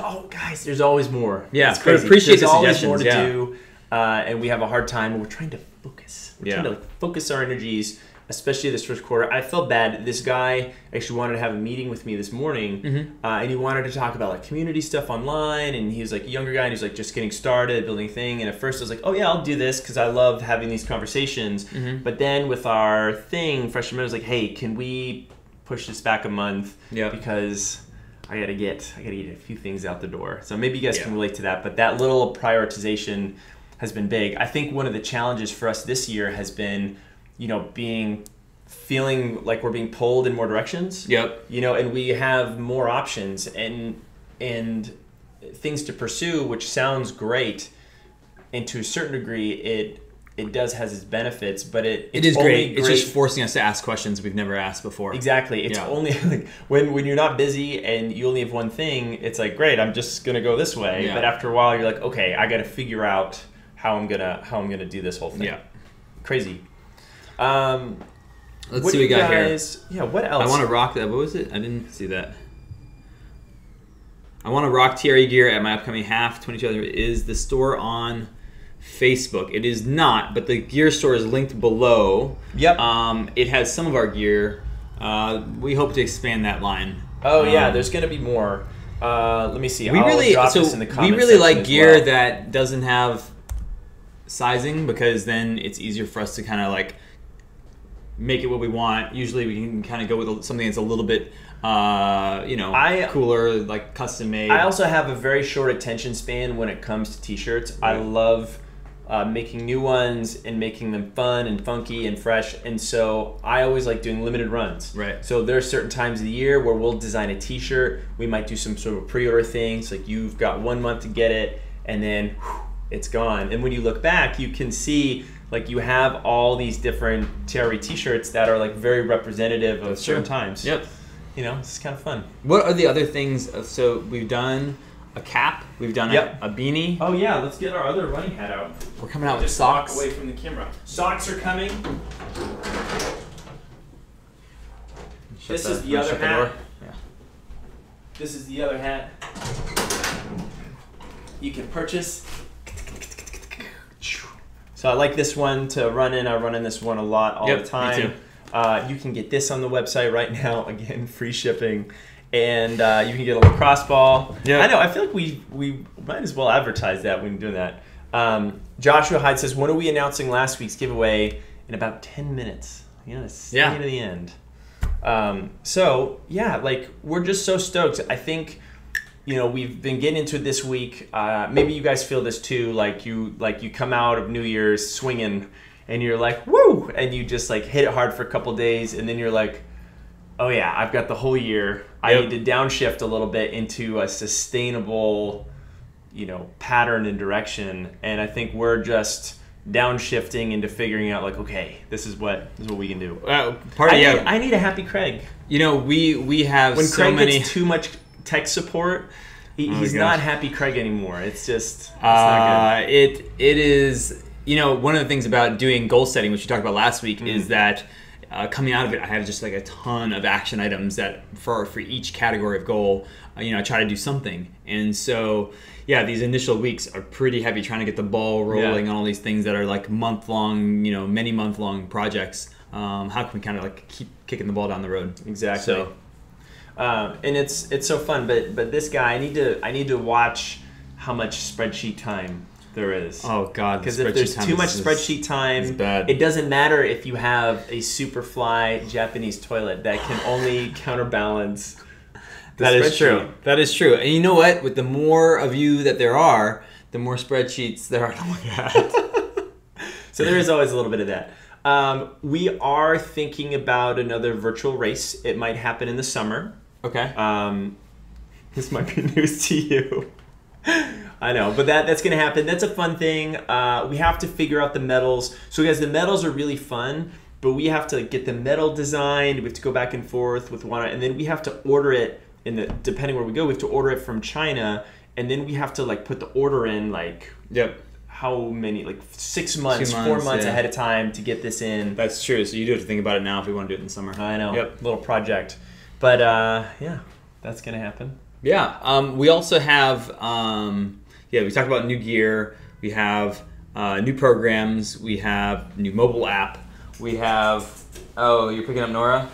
There's always more. Yeah, it's crazy. Appreciate there's the always suggestions. More to do, and we have a hard time. We're trying to focus. We're trying to focus our energies, especially this first quarter. I felt bad. This guy actually wanted to have a meeting with me this morning, and he wanted to talk about like community stuff online. And he was like a younger guy, and he was like just getting started, building a thing. And at first, I was like, "Oh yeah, I'll do this because I love having these conversations." But then with our thing, freshman, I was like, "Hey, can we push this back a month? Because I gotta get a few things out the door." So maybe you guys can relate to that. But that little prioritization has been big. I think one of the challenges for us this year has been, feeling like we're being pulled in more directions. And we have more options and things to pursue, which sounds great. And to a certain degree, it does has its benefits, but it is great. It's just forcing us to ask questions we've never asked before. Exactly. It's only like when you're not busy and you only have one thing, it's like, great, I'm just gonna go this way. But after a while, you're like, okay, I got to figure out how I'm gonna do this whole thing. Crazy. Let's see what we got here. Yeah, what else? I want to rock that. What was it? I didn't see that. I want to rock TRE gear at my upcoming half. 22 is the store on Facebook. It is not, but the gear store is linked below. It has some of our gear. We hope to expand that line. Oh yeah, there's gonna be more. Let me see. We really like gear that doesn't have sizing, because then it's easier for us to kind of like make it what we want. Usually we can kind of go with something that's a little bit cooler, like custom made. I also have a very short attention span when it comes to t-shirts. Right. I love making new ones and making them fun and funky and fresh, and so I always like doing limited runs. Right. So there are certain times of the year where we'll design a t-shirt. We might do some sort of pre-order things, like you've got 1 month to get it, and then it's gone. And when you look back, you can see like you have all these different TRE t-shirts that are like very representative of certain times. Yep. You know, it's kind of fun. What are the other things? So we've done a cap. We've done a beanie. Oh yeah, let's get our other running hat out. We're coming out with socks. Walk away from the camera. Socks are coming. This is the other hat. Yeah. This is the other hat. You can purchase. So I like this one to run in. I run in this one a lot all the time. Me too. You can get this on the website right now. Again, free shipping. And you can get a lacrosse ball. Yeah. I know. I feel like we might as well advertise that when we're doing that. Joshua Hyde says, when are we announcing last week's giveaway? In about 10 minutes. You know, stay to the end. So, yeah, like, we're just so stoked. I think, you know, we've been getting into it this week. Maybe you guys feel this too. Like you come out of New Year's swinging, and you're like, woo! And you just, like, hit it hard for a couple days, and then you're like, oh, yeah, I've got the whole year. I need to downshift a little bit into a sustainable, you know, pattern and direction. And I think we're just downshifting into figuring out, like, okay, this is what we can do. I need a happy Craig. You know, we have when so Craig many. gets too much tech support, he's not happy Craig anymore. It's just it's not good. It is. You know, one of the things about doing goal setting, which you talked about last week, is that. Coming out of it, I have just like a ton of action items that for each category of goal, I try to do something. And so, yeah, these initial weeks are pretty heavy trying to get the ball rolling on all these things that are like month-long, many month-long projects. How can we kind of like keep kicking the ball down the road? Exactly. So, and it's so fun. But this guy, I need to watch how much spreadsheet time there is. Oh God! Because if there's too much spreadsheet time, it doesn't matter if you have a Superfly Japanese toilet that can only counterbalance. That is true. That is true. And you know what? With the more of you that there are, the more spreadsheets there are to look at. So there is always a little bit of that. We are thinking about another virtual race. It might happen in the summer. Okay. This might be news to you. I know, but that's going to happen. That's a fun thing. We have to figure out the medals. So guys, the medals are really fun, but we have to get the medal designed. We have to go back and forth with one, and then we have to order it depending where we go, we have to order it from China, and then we have to like put the order in like how many, like 6 months, 4 months ahead of time to get this in. That's true. So you do have to think about it now if we want to do it in the summer. I know. Little project. But yeah, that's going to happen. Yeah. We also have we talked about new gear. We have new programs. We have new mobile app. We have. Oh, you're picking up Nora?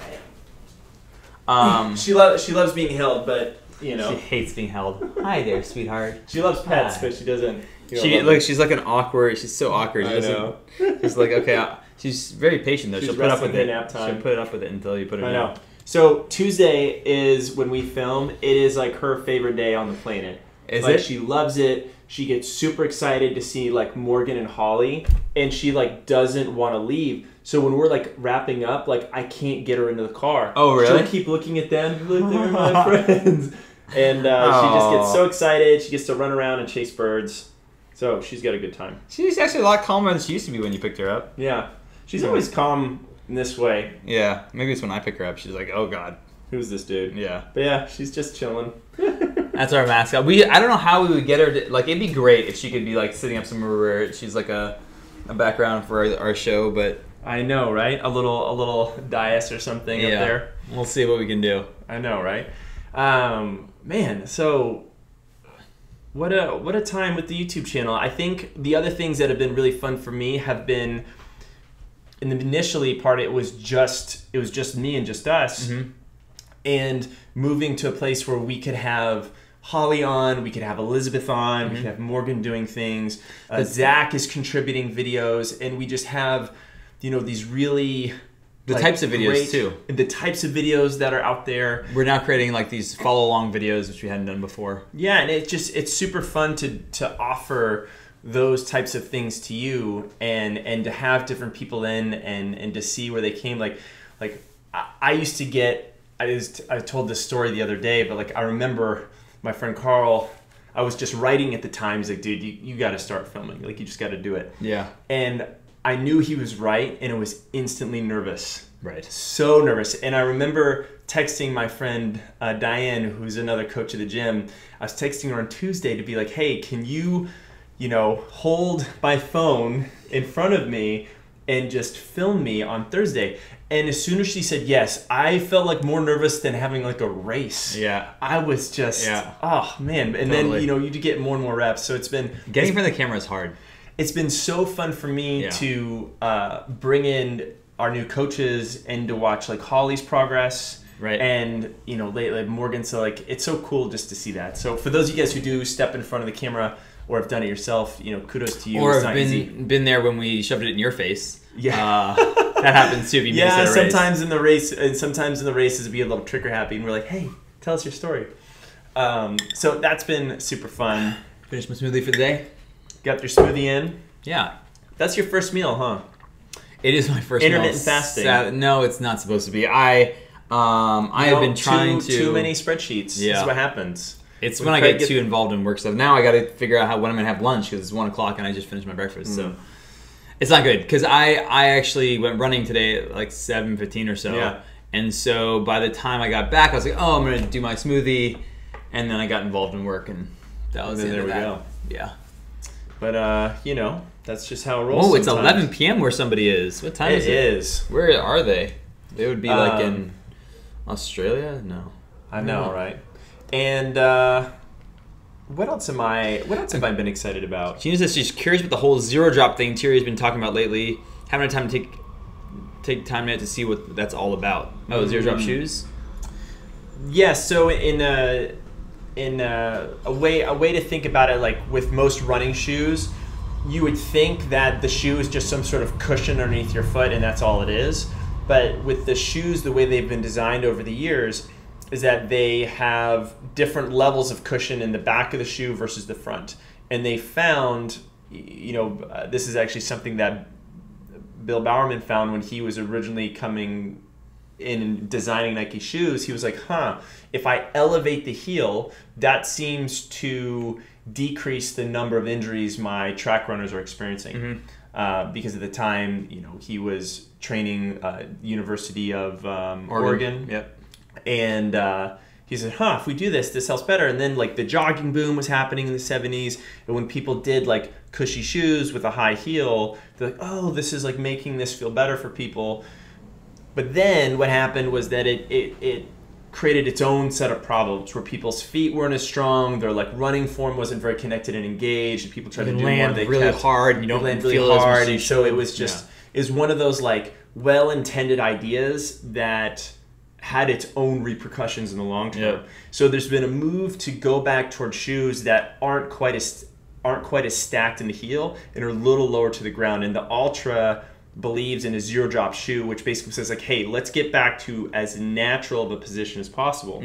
She loves being held, but she hates being held. Hi there, sweetheart. She loves pets, but she doesn't. She's like an awkward. She's so awkward. I know. She's like, okay. She's very patient though. She'll put up with it. Nap time. She'll put up with it until you put her down. I know. So Tuesday is when we film. It is like her favorite day on the planet. Is it? She loves it. She gets super excited to see like Morgan and Holly, and she like doesn't want to leave. So when we're like wrapping up, like I can't get her into the car. Oh really? She'll keep looking at them. Look, they're my friends. And she just gets so excited. She gets to run around and chase birds. So she's got a good time. She's actually a lot calmer than she used to be when you picked her up. Yeah. She's always calm in this way. Yeah. Maybe it's when I pick her up. She's like, oh God. Who's this dude? Yeah. But yeah, she's just chilling. That's our mascot. I don't know how we would get her to, like, it'd be great if she could be like sitting up somewhere where she's like a background for our show, but I know, right? A little dais or something up there. We'll see what we can do. I know, right? Man, so what a time with the YouTube channel. I think the other things that have been really fun for me have been, in the initially part, it was just me and just us. Mm-hmm. And moving to a place where we could have Holly on, we could have Elizabeth on, we could have Morgan doing things. Zach is contributing videos, and we just have, these really the types of videos too. The types of videos that are out there. We're now creating like these follow along videos, which we hadn't done before. Yeah, and it's super fun to offer those types of things to you, and to have different people in and to see where they came. Like I used to get. I told this story the other day, but like I remember my friend Carl. I was just writing at the time. He's like, dude, you got to start filming. Like you just got to do it. Yeah. And I knew he was right, and it was instantly nervous. Right. So nervous. And I remember texting my friend Diane, who's another coach of the gym. I was texting her on Tuesday to be like, hey, can you, hold my phone in front of me and just film me on Thursday? And as soon as she said yes, I felt like more nervous than having like a race. Yeah. I was just, oh man. And totally. then, you get more and more reps. So getting in front of the camera is hard. It's been so fun for me to bring in our new coaches and to watch like Holly's progress. Right. And, like Morgan. So like, it's so cool just to see that. So for those of you guys who do step in front of the camera or have done it yourself, kudos to you. Or it's have not easy. been there when we shoved it in your face. Yeah. That happens too if you miss at a race. Sometimes in the race, and sometimes in the races we get a little trigger happy and we're like, hey, tell us your story. So that's been super fun. Finished my smoothie for the day. Got your smoothie in. Yeah. That's your first meal, huh? It is my first intermittent meal. fasting. No, it's not supposed to be. I have been trying too many spreadsheets. Yeah. This is what happens. It's when I get too involved in work stuff. Now I got to figure out when I'm going to have lunch because it's 1 o'clock and I just finished my breakfast. So it's not good because I actually went running today at like 7:15 or so. Yeah. And so by the time I got back, I was like, oh, I'm going to do my smoothie. And then I got involved in work and that was the end of that. There we go. Yeah. But, that's just how it rolls. Oh, it's 11 p.m. where somebody is. What time is it? It is. Where are they? They would be like in Australia? No. I know, right? And what else have I been excited about? Gina says she's curious about the whole zero drop thing Thierry's been talking about lately. Haven't had time to take time yet to see what that's all about. Oh, zero drop shoes? Yeah, so in a way to think about it, like with most running shoes, you would think that the shoe is just some sort of cushion underneath your foot and that's all it is. But with the shoes, the way they've been designed over the years is that they have different levels of cushion in the back of the shoe versus the front. And they found, this is actually something that Bill Bowerman found when he was originally coming in and designing Nike shoes. He was like, if I elevate the heel, that seems to decrease the number of injuries my track runners are experiencing. Because at the time, he was training University of Oregon. Yep. And he said, if we do this helps better. And then like the jogging boom was happening in the 70s. And when people did like cushy shoes with a high heel, they're like, oh, this is like making this feel better for people. But then what happened was that it created its own set of problems where people's feet weren't as strong, their like running form wasn't very connected and engaged, and people tried to do land more. They really hard, and you don't land feel really hard, as much. and so it was just is one of those like well-intended ideas that had its own repercussions in the long term. Yep. So there's been a move to go back toward shoes that aren't quite as stacked in the heel and are a little lower to the ground. And the Ultra believes in a zero drop shoe, which basically says like, hey, let's get back to as natural of a position as possible.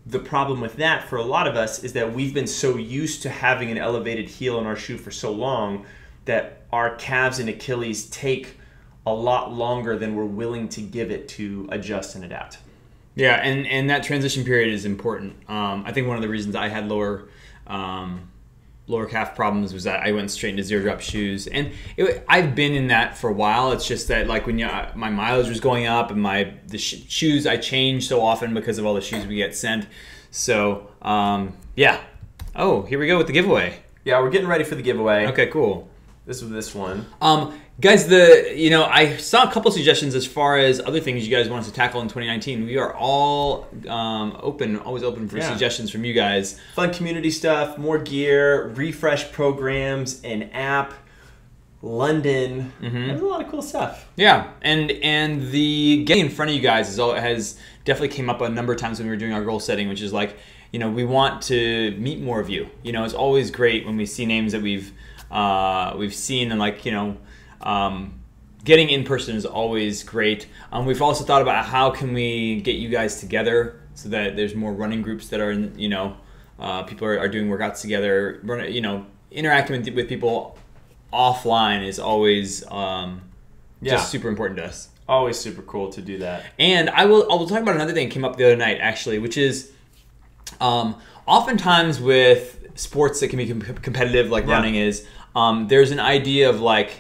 The problem with that for a lot of us is that we've been so used to having an elevated heel in our shoe for so long that our calves and Achilles take a lot longer than we're willing to give it to adjust and adapt. Yeah, and that transition period is important. I think one of the reasons I had lower calf problems was that I went straight into zero drop shoes, and I've been in that for a while. It's just that like when my mileage was going up and the shoes I changed so often because of all the shoes we get sent. So yeah. Oh, here we go with the giveaway. Yeah, we're getting ready for the giveaway. Okay, cool. This was this one. Guys, I saw a couple suggestions as far as other things you guys want us to tackle in 2019. We are all always open for suggestions from you guys. Fun community stuff, more gear, refresh programs, an app, London. There's a lot of cool stuff. Yeah, and the getting in front of you guys has definitely came up a number of times when we were doing our goal setting, which is like, you know, we want to meet more of you. You know, it's always great when we see names that we've seen, and like, you know, getting in person is always great. We've also thought about how can we get you guys together so that there's more running groups that are, you know, people are doing workouts together. You know, interacting with people offline is always just super important to us. Always super cool to do that. And I will talk about another thing that came up the other night, actually, which is oftentimes with sports that can be competitive, like running is, there's an idea of like,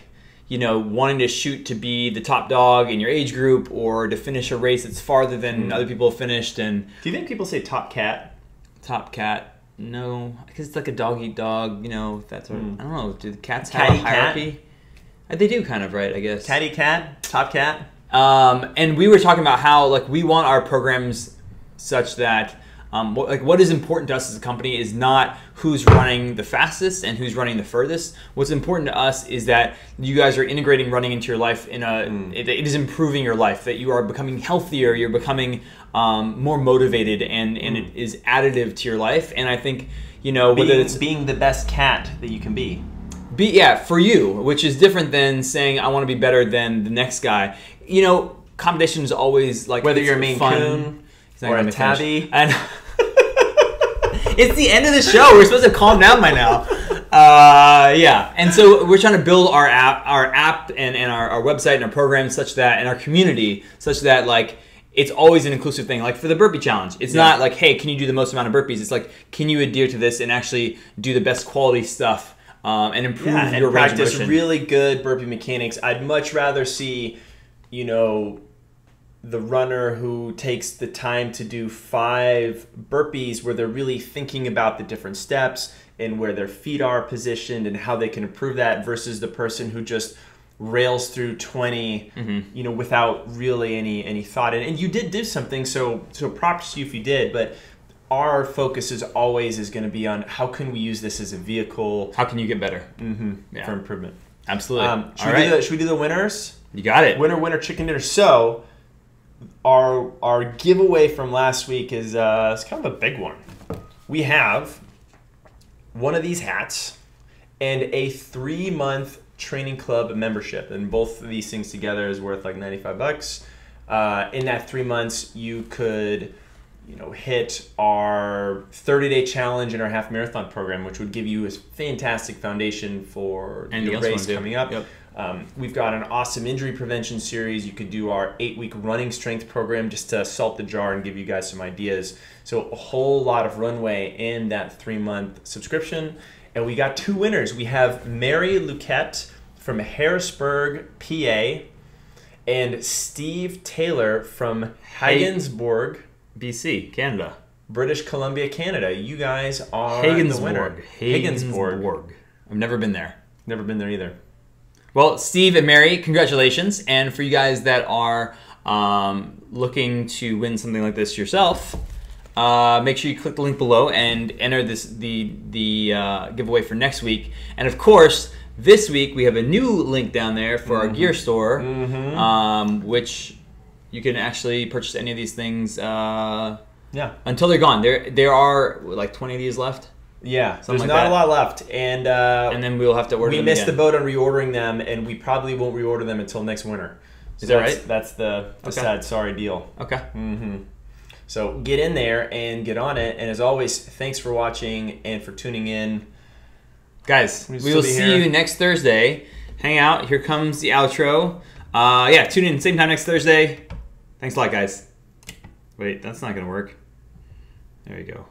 you know, wanting to shoot to be the top dog in your age group or to finish a race that's farther than other people have finished. And do you think people say top cat? Top cat? No, because it's like a dog eat dog. You know, that's what, I don't know. Do the cats have a hierarchy? They do, kind of, right? I guess. Catty cat, top cat. And we were talking about how like we want our programs such that what is important to us as a company is not who's running the fastest and who's running the furthest. What's important to us is that you guys are integrating running into your life in it is improving your life, that you are becoming healthier, you're becoming more motivated, and it is additive to your life. And I think, you know, whether it's being the best cat that you can be. For you, which is different than saying I want to be better than the next guy. You know, competition is always like, whether you're a Maine Coon or a tabby. And it's the end of the show. We're supposed to calm down by now. And so we're trying to build our app and our website and our program such that, and our community such that like it's always an inclusive thing. Like for the burpee challenge, it's not like, hey, can you do the most amount of burpees? It's like, can you adhere to this and actually do the best quality stuff and improve your range of practice motion? Really good burpee mechanics. I'd much rather see, you know, the runner who takes the time to do 5 burpees where they're really thinking about the different steps and where their feet are positioned and how they can improve that, versus the person who just rails through 20, you know, without really any thought. And you did do something, so props to you if you did, but our focus is always going to be on how can we use this as a vehicle. How can you get better for improvement? Absolutely. Should we do the winners? You got it. Winner, chicken dinner. So our giveaway from last week is it's kind of a big one. We have one of these hats and a 3-month training club membership, and both of these things together is worth like $95. In that 3 months, you could, you know, hit our 30-day challenge in our half marathon program, which would give you a fantastic foundation for the race coming up. Yep. We've got an awesome injury prevention series. You could do our 8-week running strength program just to salt the jar and give you guys some ideas. So a whole lot of runway in that 3-month subscription. And we got 2 winners. We have Mary Luquette from Harrisburg, PA, and Steve Taylor from Haggensburg, BC, Canada. British Columbia, Canada. You guys are the winner. Haggensburg. I've never been there. Never been there either. Well, Steve and Mary, congratulations. And for you guys that are looking to win something like this yourself, make sure you click the link below and enter the giveaway for next week. And of course, this week we have a new link down there for our gear store, which you can actually purchase any of these things until they're gone. There are like 20 of these left. Yeah, there's not a lot left, and then we'll have to order them. We missed the boat on reordering them, and we probably won't reorder them until next winter. So is that right? That's the sad, sorry deal. Okay. So get in there and get on it. And as always, thanks for watching and for tuning in, guys. We will see you next Thursday. Hang out. Here comes the outro. Tune in same time next Thursday. Thanks a lot, guys. Wait, that's not gonna work. There you go.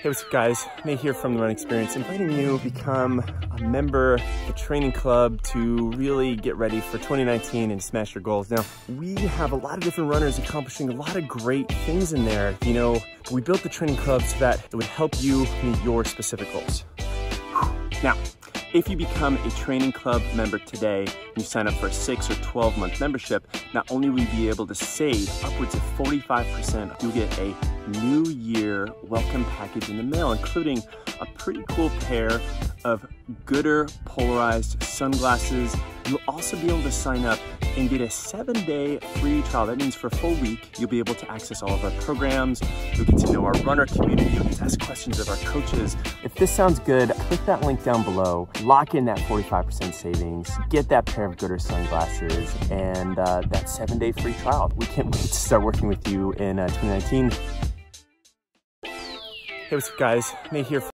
Hey, what's up guys? Nate here from The Run Experience, inviting you to become a member of the training club to really get ready for 2019 and smash your goals. Now, we have a lot of different runners accomplishing a lot of great things in there. You know, we built the training club so that it would help you meet your specific goals. Now, if you become a training club member today and you sign up for a 6 or 12-month membership, not only will you be able to save upwards of 45%, you'll get a New Year welcome package in the mail, including a pretty cool pair of Gooder polarized sunglasses. You'll also be able to sign up and get a 7-day free trial. That means for a full week, you'll be able to access all of our programs. You'll get to know our runner community. You'll get to ask questions of our coaches. If this sounds good, click that link down below. Lock in that 45% savings. Get that pair of Gooder sunglasses and that 7-day free trial. We can't wait to start working with you in 2019. Hey, what's up, guys? Nate here.